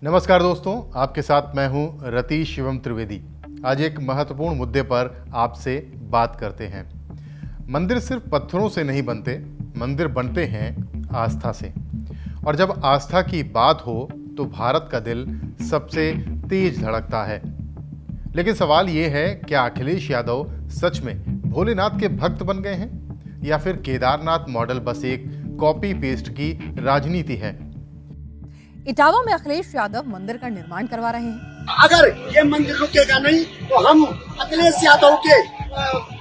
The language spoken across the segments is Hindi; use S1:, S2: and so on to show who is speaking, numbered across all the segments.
S1: नमस्कार दोस्तों, आपके साथ मैं हूं रतीश शिवम त्रिवेदी। आज एक महत्वपूर्ण मुद्दे पर आपसे बात करते हैं। मंदिर सिर्फ पत्थरों से नहीं बनते, मंदिर बनते हैं आस्था से। और जब आस्था की बात हो तो भारत का दिल सबसे तेज धड़कता है। लेकिन सवाल ये है, क्या अखिलेश यादव सच में भोलेनाथ के भक्त बन गए हैं या फिर केदारनाथ मॉडल बस एक कॉपी पेस्ट की राजनीति है?
S2: इटावा में अखिलेश यादव मंदिर का निर्माण करवा रहे हैं।
S3: अगर ये मंदिर रुकेगा नहीं तो हम अखिलेश यादव के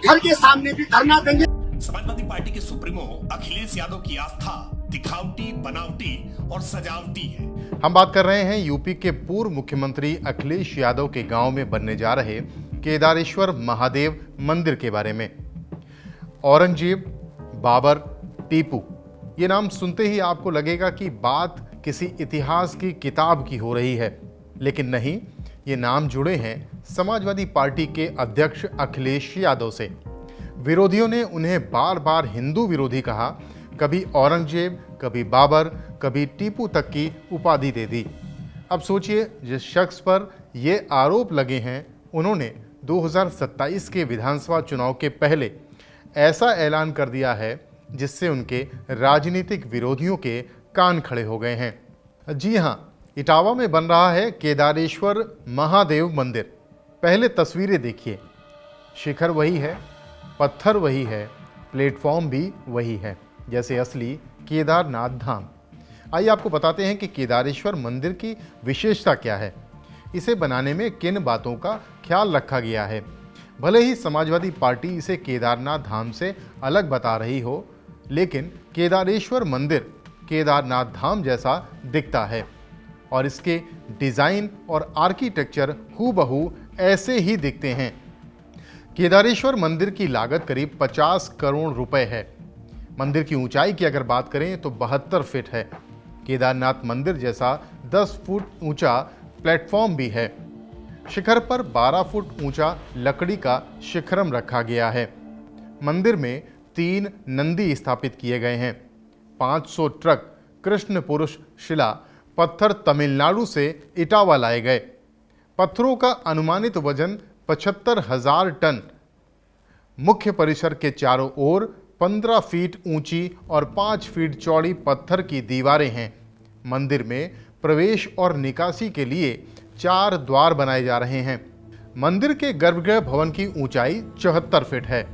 S3: घर के सामने भी धरना देंगे।
S4: समाजवादी पार्टी के सुप्रीमो अखिलेश यादव की आस्था दिखावटी, बनावटी और सजावटी है।
S1: हम बात कर रहे हैं यूपी के पूर्व मुख्यमंत्री अखिलेश यादव के गांव में बनने जा रहे केदारेश्वर महादेव मंदिर के बारे में। औरंगजेब, बाबर, टीपू, ये नाम सुनते ही आपको लगेगा कि बात किसी इतिहास की किताब की हो रही है, लेकिन नहीं, ये नाम जुड़े हैं समाजवादी पार्टी के अध्यक्ष अखिलेश यादव से। विरोधियों ने उन्हें बार बार हिंदू विरोधी कहा, कभी औरंगजेब, कभी बाबर, कभी टीपू तक की उपाधि दे दी। अब सोचिए, जिस शख्स पर ये आरोप लगे हैं, उन्होंने 2027 के विधानसभा चुनाव के पहले ऐसा ऐलान कर दिया है जिससे उनके राजनीतिक विरोधियों के कान खड़े हो गए हैं। जी हां, इटावा में बन रहा है केदारेश्वर महादेव मंदिर। पहले तस्वीरें देखिए, शिखर वही है, पत्थर वही है, प्लेटफॉर्म भी वही है जैसे असली केदारनाथ धाम। आइए आपको बताते हैं कि केदारेश्वर मंदिर की विशेषता क्या है, इसे बनाने में किन बातों का ख्याल रखा गया है। भले ही समाजवादी पार्टी इसे केदारनाथ धाम से अलग बता रही हो, लेकिन केदारेश्वर मंदिर केदारनाथ धाम जैसा दिखता है और इसके डिज़ाइन और आर्किटेक्चर हूबहू ऐसे ही दिखते हैं। केदारेश्वर मंदिर की लागत करीब 50 करोड़ रुपए है। मंदिर की ऊंचाई की अगर बात करें तो 72 फीट है। केदारनाथ मंदिर जैसा 10 फुट ऊंचा प्लेटफॉर्म भी है। शिखर पर 12 फुट ऊंचा लकड़ी का शिखरम रखा गया है। मंदिर में 3 नंदी स्थापित किए गए हैं। 500 ट्रक कृष्ण पुरुष शिला पत्थर तमिलनाडु से इटावा लाए गए। पत्थरों का अनुमानित वजन 75,000 टन। मुख्य परिसर के चारों ओर 15 फीट ऊंची और 5 फीट चौड़ी पत्थर की दीवारें हैं। मंदिर में प्रवेश और निकासी के लिए 4 द्वार बनाए जा रहे हैं। मंदिर के गर्भगृह भवन की ऊंचाई 74 फीट है।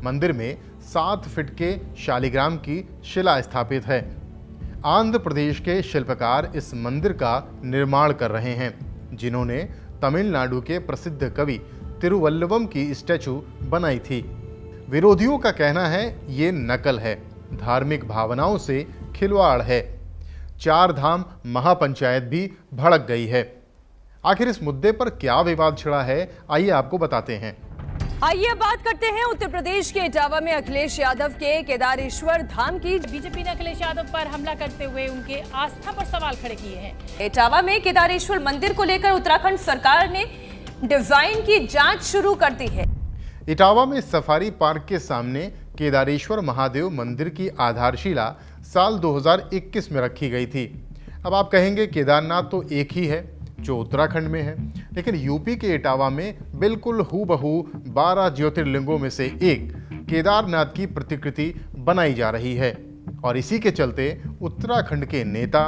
S1: मंदिर में 7 फीट के शालिग्राम की शिला स्थापित है। आंध्र प्रदेश के शिल्पकार इस मंदिर का निर्माण कर रहे हैं, जिन्होंने तमिलनाडु के प्रसिद्ध कवि तिरुवल्लुवम की स्टैचू बनाई थी। विरोधियों का कहना है ये नकल है, धार्मिक भावनाओं से खिलवाड़ है। 4 धाम महापंचायत भी भड़क गई है। आखिर इस मुद्दे पर क्या विवाद छिड़ा है, आइए आपको बताते हैं।
S2: आइए बात करते हैं उत्तर प्रदेश के इटावा में अखिलेश यादव के केदारेश्वर धाम की।
S5: बीजेपी ने अखिलेश यादव पर हमला करते हुए उनके आस्था पर सवाल खड़े किए हैं।
S2: इटावा में केदारेश्वर मंदिर को लेकर उत्तराखंड सरकार ने डिजाइन की जांच शुरू कर दी है।
S1: इटावा में सफारी पार्क के सामने केदारेश्वर महादेव मंदिर की आधारशिला साल 2021 में रखी गई थी। अब आप कहेंगे केदारनाथ तो एक ही है जो उत्तराखंड में है, लेकिन यूपी के इटावा में बिल्कुल हूबहू 12 ज्योतिर्लिंगों में से एक केदारनाथ की प्रतिकृति बनाई जा रही है। और इसी के चलते उत्तराखंड के नेता,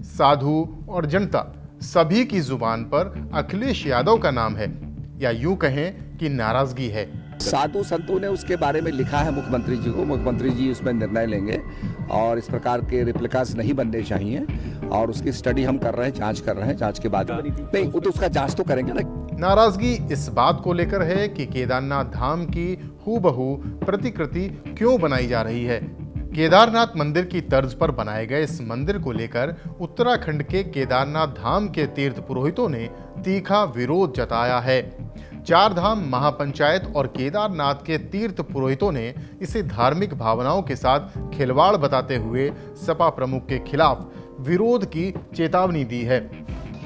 S1: साधु और जनता सभी की जुबान पर अखिलेश यादव का नाम है, या यूं कहें कि नाराजगी है।
S6: साधु संतों ने उसके बारे में लिखा है मुख्यमंत्री जी को, मुख्यमंत्री जी उसमें निर्णय लेंगे और इस प्रकार के रिप्लिकास नहीं बनने चाहिए और उसकी स्टडी हम कर रहे हैं, जांच कर रहे हैं। जांच के बाद नहीं वो तो उसका जांच तो करेंगे ना।
S1: नाराजगी इस बात को लेकर है कि केदारनाथ धाम की हूबहू प्रतिकृति क्यों बनाई जा रही है। केदारनाथ मंदिर की तर्ज पर बनाए गए इस मंदिर को लेकर उत्तराखंड के केदारनाथ धाम के तीर्थ पुरोहितों ने तीखा विरोध जताया है। 4 धाम महापंचायत और केदारनाथ के तीर्थ पुरोहितों ने इसे धार्मिक भावनाओं के साथ खिलवाड़ बताते हुए सपा प्रमुख के खिलाफ विरोध की चेतावनी दी है।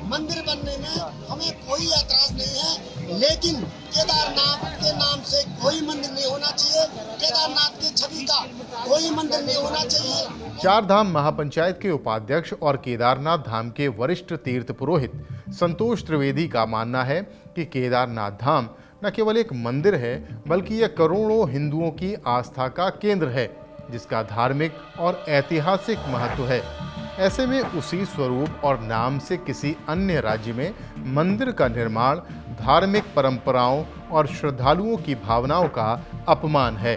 S3: मंदिर बनने में हमें कोई ऐतराज नहीं है, लेकिन केदारनाथ के नाम से कोई मंदिर नहीं होना चाहिए। केदारनाथ की छवि का कोई मंदिर नहीं होना चाहिए।
S1: चारधाम महापंचायत के उपाध्यक्ष और केदारनाथ धाम के वरिष्ठ तीर्थ पुरोहित संतोष त्रिवेदी का मानना है कि केदारनाथ धाम न केवल एक मंदिर है बल्कि यह करोड़ों हिंदुओं की आस्था का केंद्र है, जिसका धार्मिक और ऐतिहासिक महत्व है। ऐसे में उसी स्वरूप और नाम से किसी अन्य राज्य में मंदिर का निर्माण धार्मिक परंपराओं और श्रद्धालुओं की भावनाओं का अपमान है।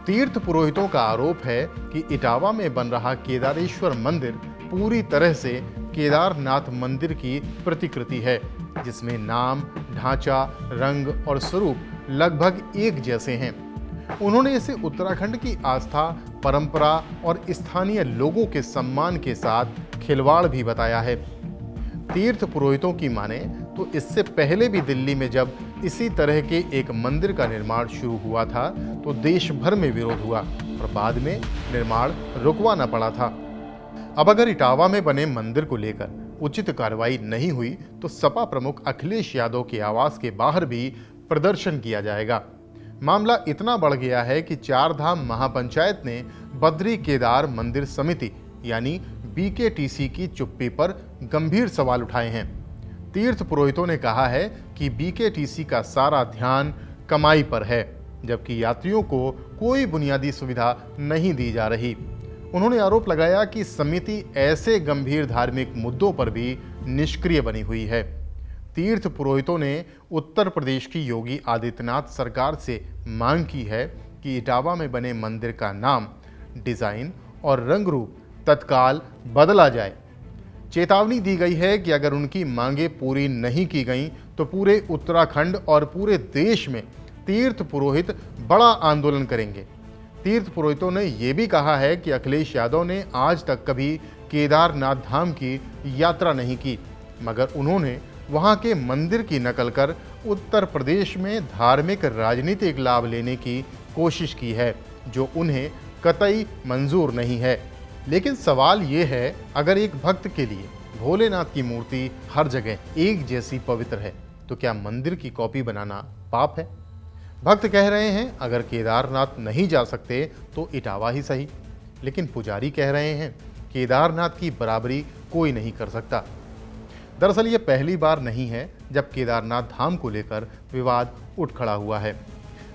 S1: तीर्थ पुरोहितों का आरोप है कि इटावा में बन रहा केदारेश्वर मंदिर पूरी तरह से केदारनाथ मंदिर की प्रतिकृति है, जिसमें नाम, ढांचा, रंग और स्वरूप लगभग एक जैसे हैं। उन्होंने इसे उत्तराखंड की आस्था, परंपरा और स्थानीय लोगों के सम्मान के साथ खिलवाड़ भी बताया है। तीर्थ पुरोहितों की माने तो इससे पहले भी दिल्ली में जब इसी तरह के एक मंदिर का निर्माण शुरू हुआ था तो देश भर में विरोध हुआ और बाद में निर्माण रुकवाना पड़ा था। अब अगर इटावा में बने मंदिर को लेकर उचित कार्रवाई नहीं हुई तो सपा प्रमुख अखिलेश यादव के आवास के बाहर भी प्रदर्शन किया जाएगा। मामला इतना बढ़ गया है कि चारधाम महापंचायत ने बद्री केदार मंदिर समिति यानी बीकेटीसी की चुप्पी पर गंभीर सवाल उठाए हैं। तीर्थ पुरोहितों ने कहा है कि बीकेटीसी का सारा ध्यान कमाई पर है, जबकि यात्रियों को कोई बुनियादी सुविधा नहीं दी जा रही। उन्होंने आरोप लगाया कि समिति ऐसे गंभीर धार्मिक मुद्दों पर भी निष्क्रिय बनी हुई है। तीर्थ पुरोहितों ने उत्तर प्रदेश की योगी आदित्यनाथ सरकार से मांग की है कि इटावा में बने मंदिर का नाम, डिजाइन और रंग रूप तत्काल बदला जाए। चेतावनी दी गई है कि अगर उनकी मांगें पूरी नहीं की गईं तो पूरे उत्तराखंड और पूरे देश में तीर्थ पुरोहित बड़ा आंदोलन करेंगे। तीर्थ पुरोहितों ने यह भी कहा है कि अखिलेश यादव ने आज तक कभी केदारनाथ धाम की यात्रा नहीं की, मगर उन्होंने वहां के मंदिर की नकल कर उत्तर प्रदेश में धार्मिक राजनीतिक लाभ लेने की कोशिश की है, जो उन्हें कतई मंजूर नहीं है। लेकिन सवाल ये है, अगर एक भक्त के लिए भोलेनाथ की मूर्ति हर जगह एक जैसी पवित्र है तो क्या मंदिर की कॉपी बनाना पाप है? भक्त कह रहे हैं अगर केदारनाथ नहीं जा सकते तो इटावा ही सही, लेकिन पुजारी कह रहे हैं केदारनाथ की बराबरी कोई नहीं कर सकता। दरअसल ये पहली बार नहीं है जब केदारनाथ धाम को लेकर विवाद उठ खड़ा हुआ है।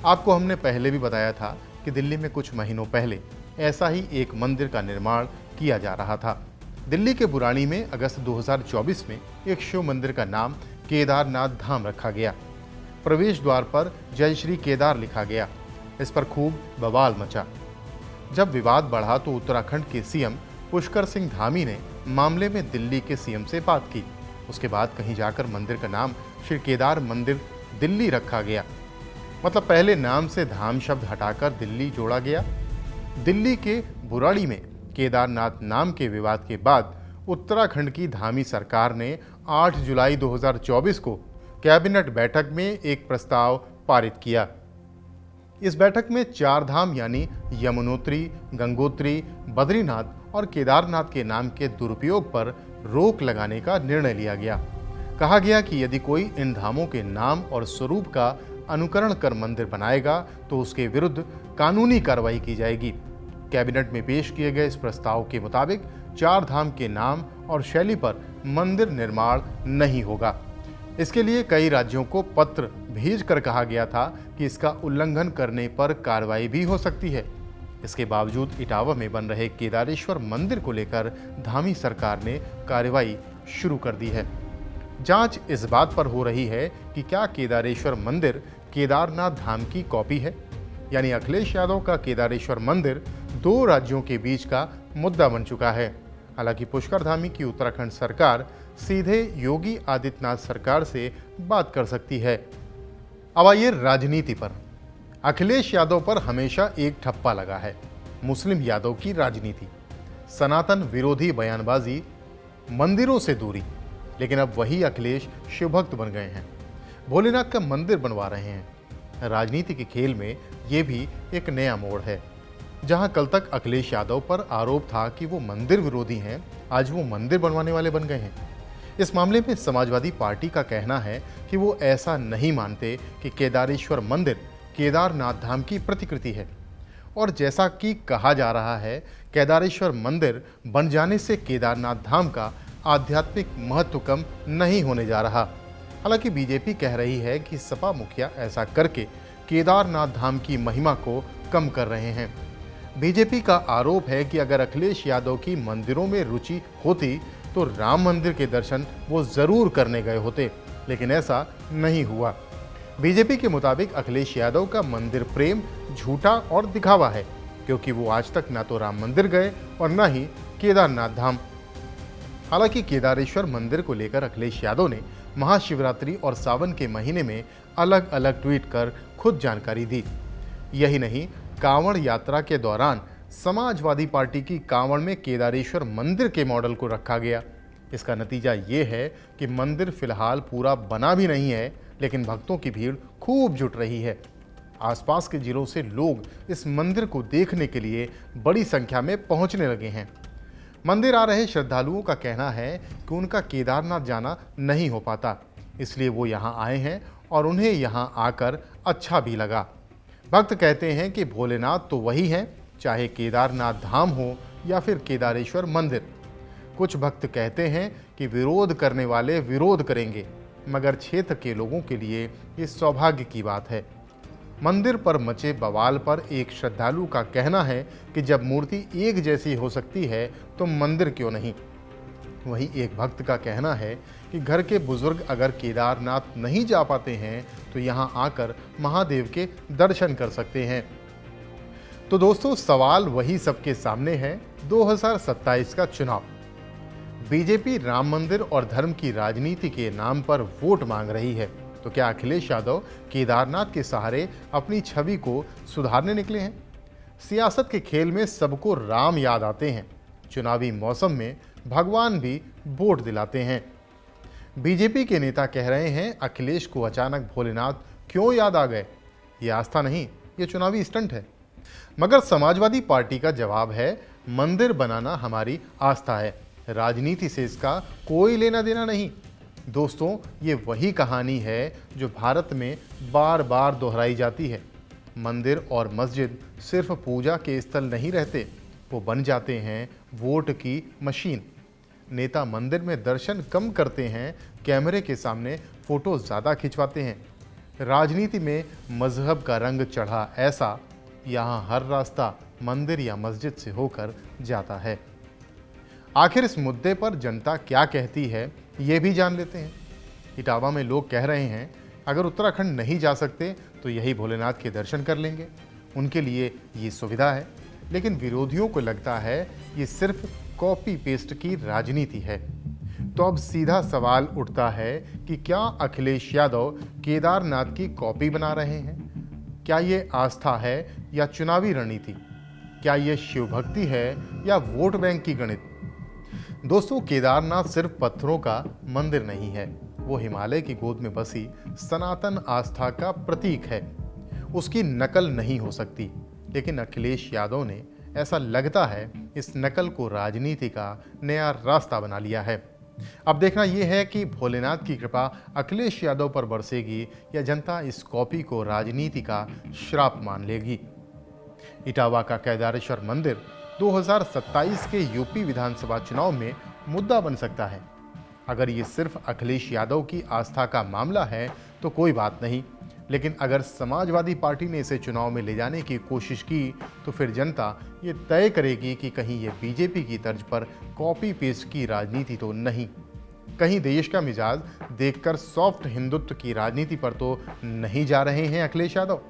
S1: आपको हमने पहले भी बताया था कि दिल्ली में कुछ महीनों पहले ऐसा ही एक मंदिर का निर्माण किया जा रहा था। दिल्ली के बुरानी में अगस्त 2024 में एक शिव मंदिर का नाम केदारनाथ धाम रखा गया। प्रवेश द्वार पर जय श्री केदार लिखा गया। इस पर खूब बवाल मचा। जब विवाद बढ़ा तो उत्तराखंड के सीएम पुष्कर सिंह धामी ने मामले में दिल्ली के सीएम से बात की। उसके बाद कहीं जाकर मंदिर का नाम श्री केदार मंदिर दिल्ली रखा गया। मतलब पहले नाम से धाम शब्द हटाकर दिल्ली जोड़ा गया। दिल्ली के बुराड़ी में केदारनाथ नाम के विवाद के बाद उत्तराखंड की धामी सरकार ने 8 जुलाई 2024 को कैबिनेट बैठक में एक प्रस्ताव पारित किया। इस बैठक में चार धाम यानी यमुनोत्री, गंगोत्री, बद्रीनाथ और केदारनाथ के नाम के दुरुपयोग पर रोक लगाने का निर्णय लिया गया। कहा गया कि यदि कोई इन धामों के नाम और स्वरूप का अनुकरण कर मंदिर बनाएगा तो उसके विरुद्ध कानूनी कार्रवाई की जाएगी। कैबिनेट में पेश किए गए इस प्रस्ताव के मुताबिक चार धाम के नाम और शैली पर मंदिर निर्माण नहीं होगा। इसके लिए कई राज्यों को पत्र भेजकर कहा गया था कि इसका उल्लंघन करने पर कार्रवाई भी हो सकती है। इसके बावजूद इटावा में बन रहे केदारेश्वर मंदिर को लेकर धामी सरकार ने कार्रवाई शुरू कर दी है। जांच इस बात पर हो रही है कि क्या केदारेश्वर मंदिर केदारनाथ धाम की कॉपी है, यानी अखिलेश यादव का केदारेश्वर मंदिर दो राज्यों के बीच का मुद्दा बन चुका है। हालांकि पुष्कर धामी की उत्तराखंड सरकार सीधे योगी आदित्यनाथ सरकार से बात कर सकती है। अब आइए राजनीति पर। अखिलेश यादव पर हमेशा एक ठप्पा लगा है, मुस्लिम यादव की राजनीति, सनातन विरोधी बयानबाजी, मंदिरों से दूरी। लेकिन अब वही अखिलेश शिवभक्त बन गए हैं, भोलेनाथ का मंदिर बनवा रहे हैं। राजनीति के खेल में ये भी एक नया मोड़ है। जहां कल तक अखिलेश यादव पर आरोप था कि वो मंदिर विरोधी हैं, आज वो मंदिर बनवाने वाले बन गए हैं। इस मामले में समाजवादी पार्टी का कहना है कि वो ऐसा नहीं मानते कि केदारेश्वर मंदिर केदारनाथ धाम की प्रतिकृति है और जैसा कि कहा जा रहा है, केदारेश्वर मंदिर बन जाने से केदारनाथ धाम का आध्यात्मिक महत्व कम नहीं होने जा रहा। हालांकि बीजेपी कह रही है कि सपा मुखिया ऐसा करके केदारनाथ धाम की महिमा को कम कर रहे हैं। बीजेपी का आरोप है कि अगर अखिलेश यादव की मंदिरों में रुचि होती तो राम मंदिर के दर्शन वो जरूर करने गए होते, लेकिन ऐसा नहीं हुआ। बीजेपी के मुताबिक अखिलेश यादव का मंदिर प्रेम झूठा और दिखावा है, क्योंकि वो आज तक ना तो राम मंदिर गए और ना ही केदारनाथ धाम। हालांकि केदारेश्वर मंदिर को लेकर अखिलेश यादव ने महाशिवरात्रि और सावन के महीने में अलग अलग ट्वीट कर खुद जानकारी दी। यही नहीं, कांवड़ यात्रा के दौरान समाजवादी पार्टी की कांवड़ में केदारेश्वर मंदिर के मॉडल को रखा गया। इसका नतीजा ये है कि मंदिर फिलहाल पूरा बना भी नहीं है, लेकिन भक्तों की भीड़ खूब जुट रही है। आसपास के जिलों से लोग इस मंदिर को देखने के लिए बड़ी संख्या में पहुंचने लगे हैं। मंदिर आ रहे श्रद्धालुओं का कहना है कि उनका केदारनाथ जाना नहीं हो पाता, इसलिए वो यहाँ आए हैं और उन्हें यहाँ आकर अच्छा भी लगा। भक्त कहते हैं कि भोलेनाथ तो वही हैं, चाहे केदारनाथ धाम हो या फिर केदारेश्वर मंदिर। कुछ भक्त कहते हैं कि विरोध करने वाले विरोध करेंगे, मगर क्षेत्र के लोगों के लिए ये सौभाग्य की बात है। मंदिर पर मचे बवाल पर एक श्रद्धालु का कहना है कि जब मूर्ति एक जैसी हो सकती है तो मंदिर क्यों नहीं। वहीं एक भक्त का कहना है कि घर के बुजुर्ग अगर केदारनाथ नहीं जा पाते हैं तो यहाँ आकर महादेव के दर्शन कर सकते हैं। तो दोस्तों, सवाल वही सबके सामने है, 2027 का चुनाव। बीजेपी राम मंदिर और धर्म की राजनीति के नाम पर वोट मांग रही है, तो क्या अखिलेश यादव केदारनाथ के सहारे अपनी छवि को सुधारने निकले हैं? सियासत के खेल में सबको राम याद आते हैं, चुनावी मौसम में भगवान भी वोट दिलाते हैं। बीजेपी के नेता कह रहे हैं अखिलेश को अचानक भोलेनाथ क्यों याद आ गए? ये आस्था नहीं, ये चुनावी स्टंट है। मगर समाजवादी पार्टी का जवाब है मंदिर बनाना हमारी आस्था है, राजनीति से इसका कोई लेना देना नहीं। दोस्तों, ये वही कहानी है जो भारत में बार बार दोहराई जाती है। मंदिर और मस्जिद सिर्फ पूजा के स्थल नहीं रहते, वो बन जाते हैं वोट की मशीन। नेता मंदिर में दर्शन कम करते हैं, कैमरे के सामने फोटो ज़्यादा खिंचवाते हैं। राजनीति में मजहब का रंग चढ़ा ऐसा, यहाँ हर रास्ता मंदिर या मस्जिद से होकर जाता है। आखिर इस मुद्दे पर जनता क्या कहती है, ये भी जान लेते हैं। इटावा में लोग कह रहे हैं अगर उत्तराखंड नहीं जा सकते तो यही भोलेनाथ के दर्शन कर लेंगे, उनके लिए ये सुविधा है। लेकिन विरोधियों को लगता है ये सिर्फ कॉपी पेस्ट की राजनीति है। तो अब सीधा सवाल उठता है कि क्या अखिलेश यादव केदारनाथ की कॉपी बना रहे हैं? क्या ये आस्था है या चुनावी रणनीति? क्या ये शिव भक्ति है या वोट बैंक की गणित? दोस्तों, केदारनाथ सिर्फ पत्थरों का मंदिर नहीं है, वो हिमालय की गोद में बसी सनातन आस्था का प्रतीक है। उसकी नकल नहीं हो सकती, लेकिन अखिलेश यादव ने, ऐसा लगता है, इस नकल को राजनीति का नया रास्ता बना लिया है। अब देखना यह है कि भोलेनाथ की कृपा अखिलेश यादव पर बरसेगी या जनता इस कॉपी को राजनीति का श्राप मान लेगी। इटावा का केदारेश्वर मंदिर 2027 के यूपी विधानसभा चुनाव में मुद्दा बन सकता है। अगर ये सिर्फ अखिलेश यादव की आस्था का मामला है तो कोई बात नहीं, लेकिन अगर समाजवादी पार्टी ने इसे चुनाव में ले जाने की कोशिश की तो फिर जनता ये तय करेगी कि कहीं ये बीजेपी की तर्ज पर कॉपी पेस्ट की राजनीति तो नहीं, कहीं देश का मिजाज देखकर सॉफ्ट हिंदुत्व की राजनीति पर तो नहीं जा रहे हैं अखिलेश यादव।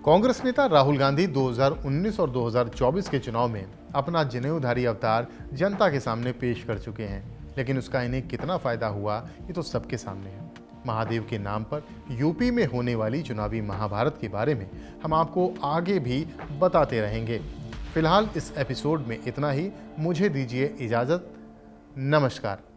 S1: कांग्रेस नेता राहुल गांधी 2019 और 2024 के चुनाव में अपना जनेऊधारी अवतार जनता के सामने पेश कर चुके हैं, लेकिन उसका इन्हें कितना फायदा हुआ ये तो सबके सामने है। महादेव के नाम पर यूपी में होने वाली चुनावी महाभारत के बारे में हम आपको आगे भी बताते रहेंगे। फिलहाल इस एपिसोड में इतना ही। मुझे दीजिए इजाज़त। नमस्कार।